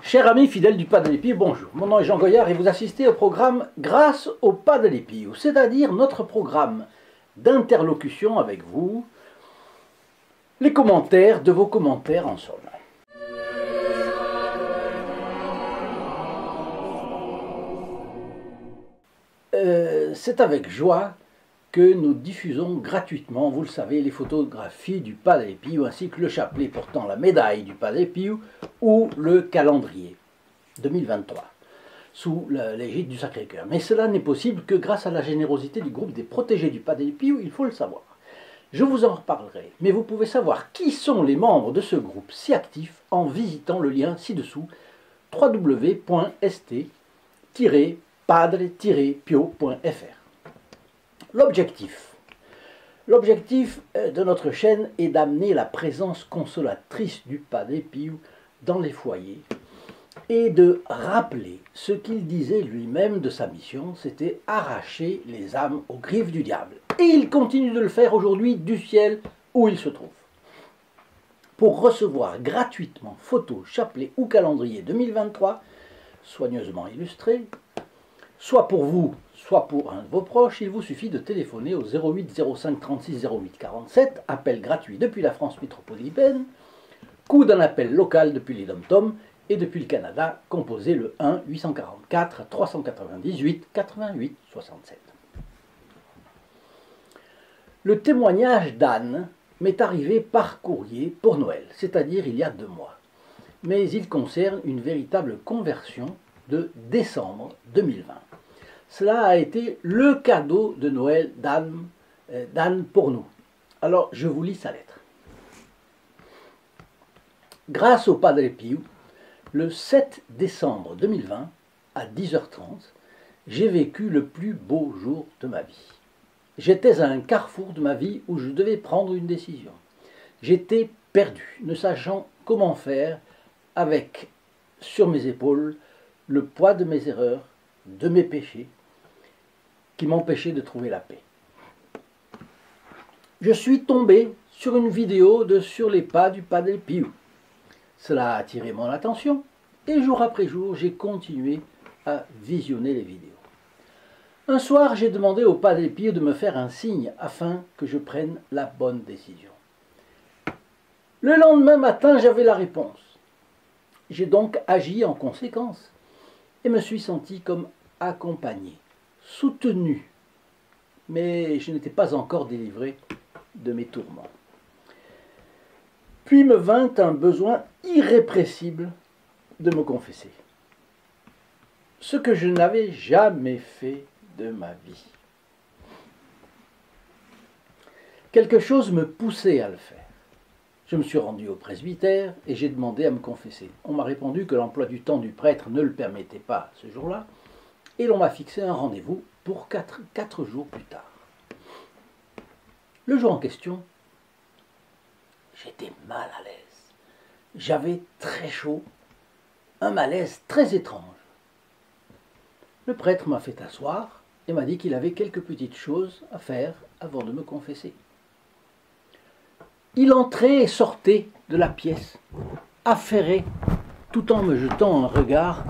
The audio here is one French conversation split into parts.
Chers amis fidèles du Padre Pio, bonjour. Mon nom est Jean Goyard et vous assistez au programme Grâce au Padre Pio, c'est-à-dire notre programme d'interlocution avec vous, les commentaires de vos commentaires en somme. C'est avec joie que nous diffusons gratuitement, vous le savez, les photographies du Padre Pio ainsi que le chapelet portant la médaille du Padre Pio ou le calendrier 2023 sous l'égide du Sacré-Cœur. Mais cela n'est possible que grâce à la générosité du groupe des protégés du Padre Pio, il faut le savoir. Je vous en reparlerai, mais vous pouvez savoir qui sont les membres de ce groupe si actif en visitant le lien ci-dessous www.st-padre-pio.fr. L'objectif de notre chaîne est d'amener la présence consolatrice du Padre Pio dans les foyers et de rappeler ce qu'il disait lui-même de sa mission, c'était arracher les âmes aux griffes du diable. Et il continue de le faire aujourd'hui du ciel où il se trouve. Pour recevoir gratuitement photos, chapelets ou calendrier 2023, soigneusement illustrés, soit pour vous, soit pour un de vos proches, il vous suffit de téléphoner au 08 05 36 08 47, appel gratuit depuis la France métropolitaine, coût d'un appel local depuis les DOM-TOM et depuis le Canada, composez le 1 844 398 88 67. Le témoignage d'Anne m'est arrivé par courrier pour Noël, c'est-à-dire il y a 2 mois. Mais il concerne une véritable conversion de décembre 2020. Cela a été le cadeau de Noël d'Anne pour nous. Alors, je vous lis sa lettre. Grâce au Padre Pio, le 7 décembre 2020, à 10h30, j'ai vécu le plus beau jour de ma vie. J'étais à un carrefour de ma vie où je devais prendre une décision. J'étais perdu, ne sachant comment faire avec, sur mes épaules, le poids de mes erreurs, de mes péchés, qui m'empêchaient de trouver la paix. Je suis tombé sur une vidéo de Sur les pas du Padre Pio. Cela a attiré mon attention et jour après jour, j'ai continué à visionner les vidéos. Un soir, j'ai demandé au Padre Pio de me faire un signe afin que je prenne la bonne décision. Le lendemain matin, j'avais la réponse. J'ai donc agi en conséquence et me suis senti comme accompagné, soutenu, mais je n'étais pas encore délivré de mes tourments. Puis me vint un besoin irrépressible de me confesser. Ce que je n'avais jamais fait de ma vie. Quelque chose me poussait à le faire. Je me suis rendu au presbytère et j'ai demandé à me confesser. On m'a répondu que l'emploi du temps du prêtre ne le permettait pas ce jour-là, et l'on m'a fixé un rendez-vous pour 4 jours plus tard. Le jour en question, j'étais mal à l'aise. J'avais très chaud, un malaise très étrange. Le prêtre m'a fait asseoir et m'a dit qu'il avait quelques petites choses à faire avant de me confesser. Il entrait et sortait de la pièce, affairé, tout en me jetant un regard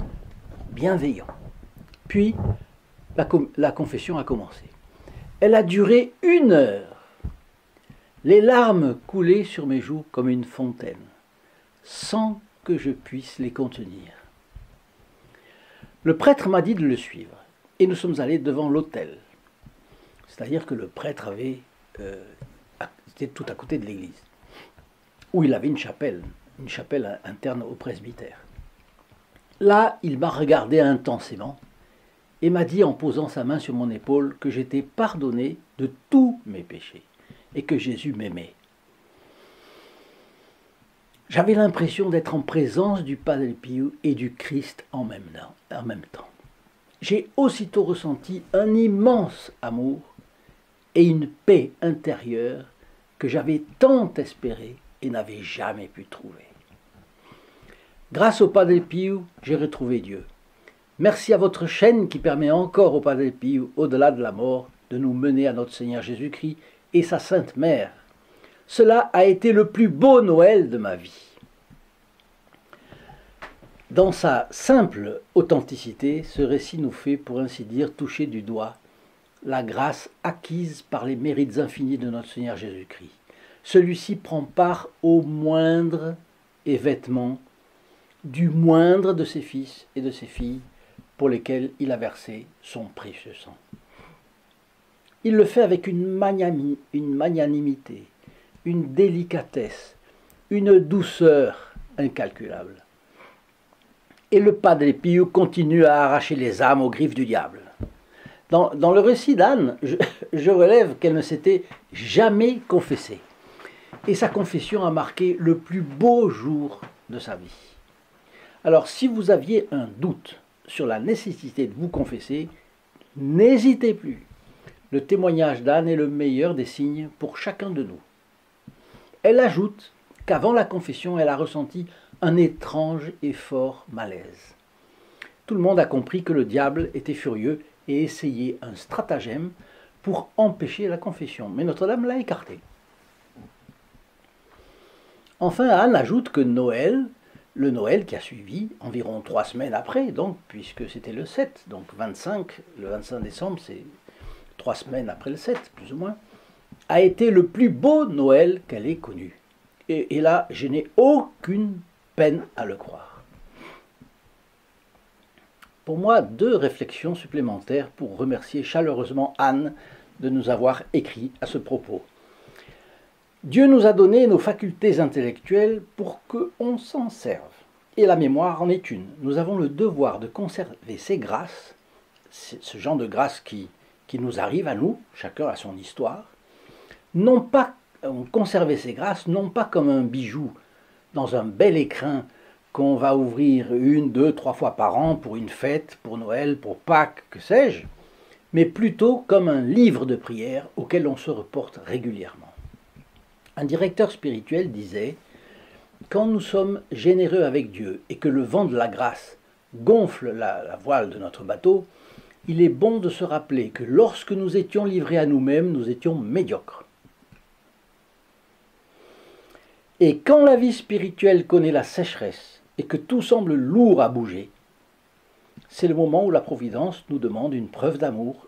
bienveillant. Puis, la confession a commencé. Elle a duré 1 heure. Les larmes coulaient sur mes joues comme une fontaine, sans que je puisse les contenir. Le prêtre m'a dit de le suivre, et nous sommes allés devant l'autel. C'est-à-dire que le prêtre était tout à côté de l'église, où il avait une chapelle interne au presbytère. Là, il m'a regardé intensément, et m'a dit en posant sa main sur mon épaule que j'étais pardonné de tous mes péchés, et que Jésus m'aimait. J'avais l'impression d'être en présence du Padre Pio et du Christ en même temps. J'ai aussitôt ressenti un immense amour et une paix intérieure que j'avais tant espéré et n'avais jamais pu trouver. Grâce au Padre Pio, j'ai retrouvé Dieu. Merci à votre chaîne qui permet encore au Padre Pio, au-delà de la mort, de nous mener à notre Seigneur Jésus-Christ et sa Sainte Mère. Cela a été le plus beau Noël de ma vie. Dans sa simple authenticité, ce récit nous fait, pour ainsi dire, toucher du doigt la grâce acquise par les mérites infinis de notre Seigneur Jésus-Christ. Celui-ci prend part au moindre événement du moindre de ses fils et de ses filles pour lesquels il a versé son précieux sang. Il le fait avec une magnanimité, une délicatesse, une douceur incalculable. Et le Padre Pio continue à arracher les âmes aux griffes du diable. Dans le récit d'Anne, je relève qu'elle ne s'était jamais confessée. Et sa confession a marqué le plus beau jour de sa vie. Alors, si vous aviez un doute sur la nécessité de vous confesser, n'hésitez plus. Le témoignage d'Anne est le meilleur des signes pour chacun de nous. Elle ajoute qu'avant la confession, elle a ressenti un étrange et fort malaise. Tout le monde a compris que le diable était furieux et essayait un stratagème pour empêcher la confession. Mais Notre-Dame l'a écarté. Enfin, Anne ajoute que le Noël qui a suivi, environ 3 semaines après, donc, puisque c'était le 7, donc le 25 décembre, c'est 3 semaines après le 7, plus ou moins, a été le plus beau Noël qu'elle ait connu. Et là, je n'ai aucune peine à le croire. Pour moi, 2 réflexions supplémentaires pour remercier chaleureusement Anne de nous avoir écrit à ce propos. Dieu nous a donné nos facultés intellectuelles pour qu'on s'en serve. Et la mémoire en est une. Nous avons le devoir de conserver ces grâces, ce genre de grâces qui nous arrive à nous, chacun a son histoire, non pas conserver ces grâces, non pas comme un bijou dans un bel écrin qu'on va ouvrir 1, 2, 3 fois par an pour une fête, pour Noël, pour Pâques, que sais-je, mais plutôt comme un livre de prière auquel on se reporte régulièrement. Un directeur spirituel disait « Quand nous sommes généreux avec Dieu et que le vent de la grâce gonfle la voile de notre bateau, il est bon de se rappeler que lorsque nous étions livrés à nous-mêmes, nous étions médiocres. Et quand la vie spirituelle connaît la sécheresse et que tout semble lourd à bouger, c'est le moment où la Providence nous demande une preuve d'amour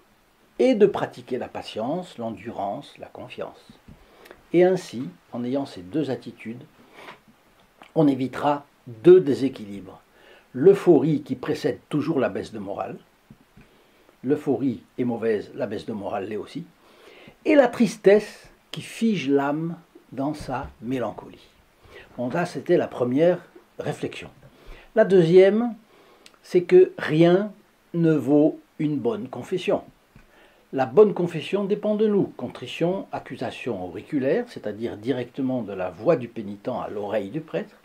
et de pratiquer la patience, l'endurance, la confiance. Et ainsi, en ayant ces 2 attitudes, on évitera 2 déséquilibres. L'euphorie qui précède toujours la baisse de morale, l'euphorie est mauvaise, la baisse de morale l'est aussi, et la tristesse qui fige l'âme dans sa mélancolie. Bon, là, c'était la première réflexion. La deuxième, c'est que rien ne vaut une bonne confession. La bonne confession dépend de nous. Contrition, accusation auriculaire, c'est-à-dire directement de la voix du pénitent à l'oreille du prêtre.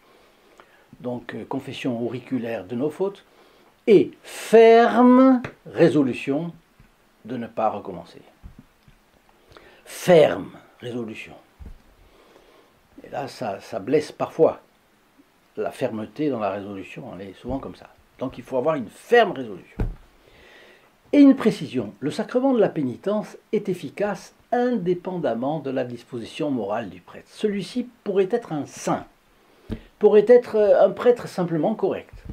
Donc, confession auriculaire de nos fautes. Et ferme résolution de ne pas recommencer. Ferme résolution. Et là, ça blesse parfois. La fermeté dans la résolution, elle est souvent comme ça. Donc, il faut avoir une ferme résolution. Et une précision, le sacrement de la pénitence est efficace indépendamment de la disposition morale du prêtre. Celui-ci pourrait être un saint, pourrait être un prêtre simplement correct,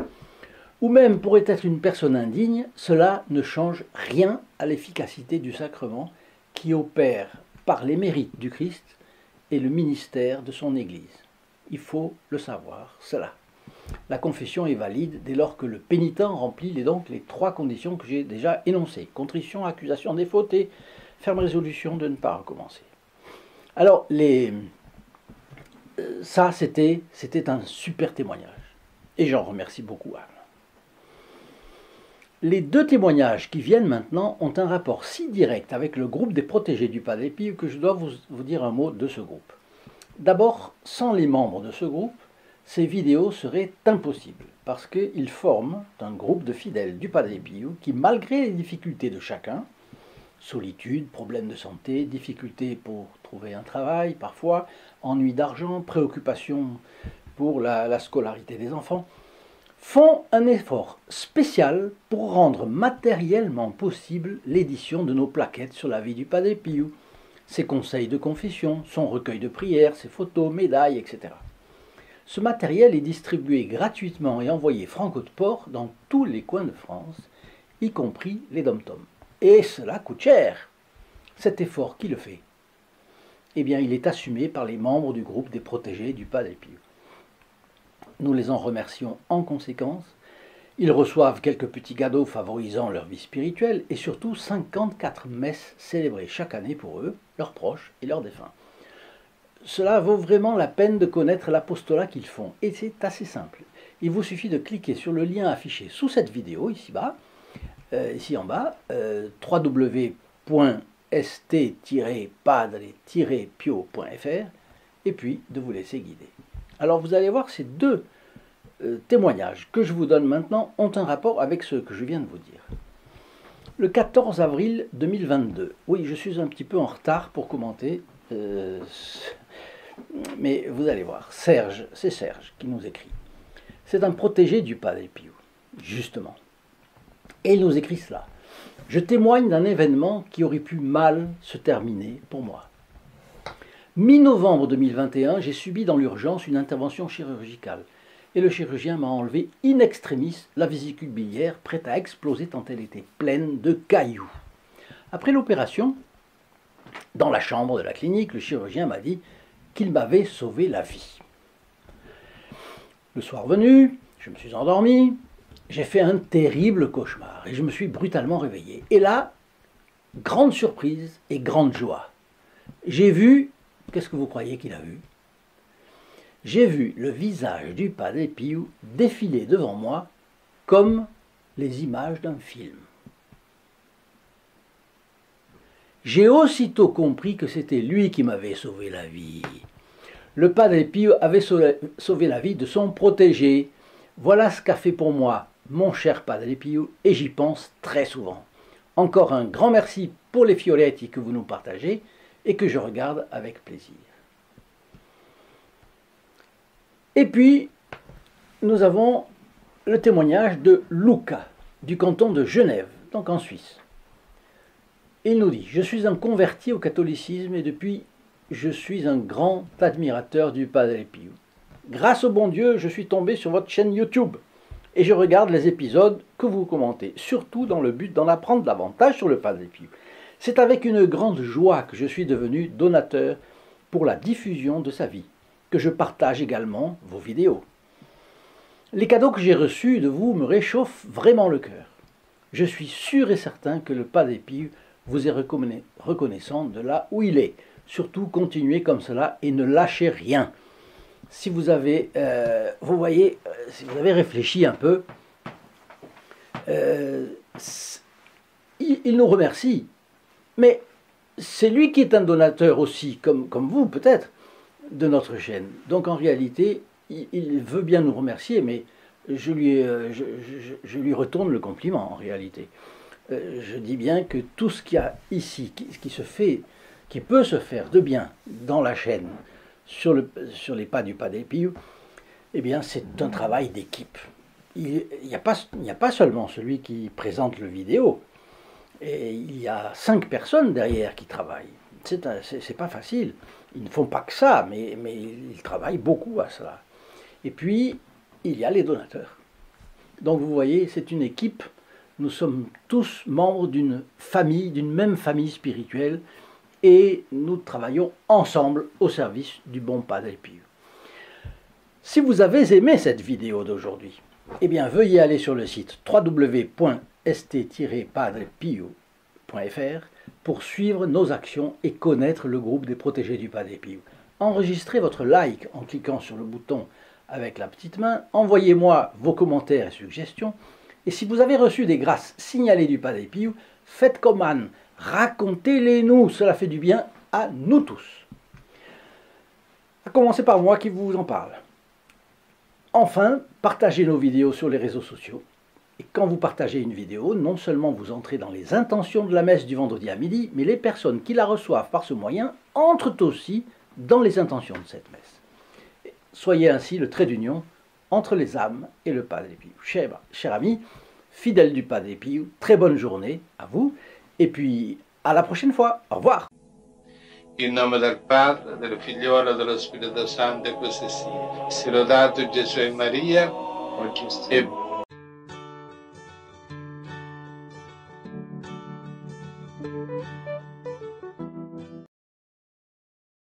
ou même pourrait être une personne indigne. Cela ne change rien à l'efficacité du sacrement qui opère par les mérites du Christ et le ministère de son Église. Il faut le savoir, cela. La confession est valide dès lors que le pénitent remplit donc les 3 conditions que j'ai déjà énoncées. Contrition, accusation des fautes et ferme résolution de ne pas recommencer. Alors, ça, c'était un super témoignage. Et j'en remercie beaucoup Anne. Les 2 témoignages qui viennent maintenant ont un rapport si direct avec le groupe des protégés du Padre Pio que je dois vous dire un mot de ce groupe. D'abord, sans les membres de ce groupe, ces vidéos seraient impossibles, parce qu'ils forment un groupe de fidèles du Padre Pio qui, malgré les difficultés de chacun, solitude, problèmes de santé, difficultés pour trouver un travail, parfois, ennui d'argent, préoccupations pour la scolarité des enfants, font un effort spécial pour rendre matériellement possible l'édition de nos plaquettes sur la vie du Padre Pio, ses conseils de confession, son recueil de prières, ses photos, médailles, etc. Ce matériel est distribué gratuitement et envoyé franco de port dans tous les coins de France, y compris les dom-toms. Et cela coûte cher. Cet effort, qui le fait? Eh bien, il est assumé par les membres du groupe des protégés du Padre Pio. Nous les en remercions en conséquence. Ils reçoivent quelques petits cadeaux favorisant leur vie spirituelle et surtout 54 messes célébrées chaque année pour eux, leurs proches et leurs défunts. Cela vaut vraiment la peine de connaître l'apostolat qu'ils font. Et c'est assez simple. Il vous suffit de cliquer sur le lien affiché sous cette vidéo, ici en bas, www.st-padre-pio.fr, et puis de vous laisser guider. Alors vous allez voir, ces deux témoignages que je vous donne maintenant ont un rapport avec ce que je viens de vous dire. Le 14 avril 2022, oui, je suis un petit peu en retard pour commenter, mais vous allez voir, Serge, c'est Serge qui nous écrit. C'est un protégé du Padre Pio, justement. Et il nous écrit cela. Je témoigne d'un événement qui aurait pu mal se terminer pour moi. Mi-novembre 2021, j'ai subi dans l'urgence une intervention chirurgicale. Et le chirurgien m'a enlevé in extremis la vésicule biliaire prête à exploser tant elle était pleine de cailloux. Après l'opération, dans la chambre de la clinique, le chirurgien m'a dit qu'il m'avait sauvé la vie. Le soir venu, je me suis endormi, j'ai fait un terrible cauchemar et je me suis brutalement réveillé. Et là, grande surprise et grande joie. J'ai vu, qu'est-ce que vous croyez qu'il a vu? J'ai vu le visage du Padre Pio défiler devant moi comme les images d'un film. J'ai aussitôt compris que c'était lui qui m'avait sauvé la vie. Le Padre Pio avait sauvé la vie de son protégé. Voilà ce qu'a fait pour moi mon cher Padre Pio, et j'y pense très souvent. Encore un grand merci pour les fioretti que vous nous partagez et que je regarde avec plaisir. Et puis, nous avons le témoignage de Luca, du canton de Genève, donc en Suisse. Il nous dit « Je suis un converti au catholicisme et depuis, je suis un grand admirateur du Padre Pio. Grâce au bon Dieu, je suis tombé sur votre chaîne YouTube et je regarde les épisodes que vous commentez, surtout dans le but d'en apprendre davantage sur le Padre Pio. C'est avec une grande joie que je suis devenu donateur pour la diffusion de sa vie, que je partage également vos vidéos. Les cadeaux que j'ai reçus de vous me réchauffent vraiment le cœur. Je suis sûr et certain que le Padre Pio vous est reconnaissant de là où il est. Surtout, continuez comme cela et ne lâchez rien. Si vous avez, vous voyez, si vous avez réfléchi un peu, il nous remercie. Mais c'est lui qui est un donateur aussi, comme vous peut-être, de notre chaîne. Donc en réalité, il veut bien nous remercier, mais je lui retourne le compliment en réalité. Je dis bien que tout ce qu'il y a ici, qui peut se faire de bien dans la chaîne, sur les pas du Padre Pio, eh bien c'est un travail d'équipe. Il n'y a pas seulement celui qui présente le vidéo, et il y a 5 personnes derrière qui travaillent. C'est pas facile. Ils ne font pas que ça, mais ils travaillent beaucoup à cela. Et puis, il y a les donateurs. Donc vous voyez, c'est une équipe. Nous sommes tous membres d'une même famille spirituelle, et nous travaillons ensemble au service du bon Padre Pio. Si vous avez aimé cette vidéo d'aujourd'hui, eh bien veuillez aller sur le site www.st-padrepio.fr pour suivre nos actions et connaître le groupe des protégés du Padre Pio. Enregistrez votre like en cliquant sur le bouton avec la petite main, envoyez-moi vos commentaires et suggestions, et si vous avez reçu des grâces signalées du Padre Pio, faites comme Anne, racontez-les-nous, cela fait du bien à nous tous. À commencer par moi qui vous en parle. Enfin, partagez nos vidéos sur les réseaux sociaux. Et quand vous partagez une vidéo, non seulement vous entrez dans les intentions de la messe du vendredi à midi, mais les personnes qui la reçoivent par ce moyen entrent aussi dans les intentions de cette messe. Soyez ainsi le trait d'union entre les âmes et le Padre Pio. Chers amis, fidèles du Padre Pio, très bonne journée à vous, et puis à la prochaine fois. Au revoir. In nome del Padre, del Figliolo e dello Spirito Santo, e così sia. Sia lodato Gesù e Maria, oggi e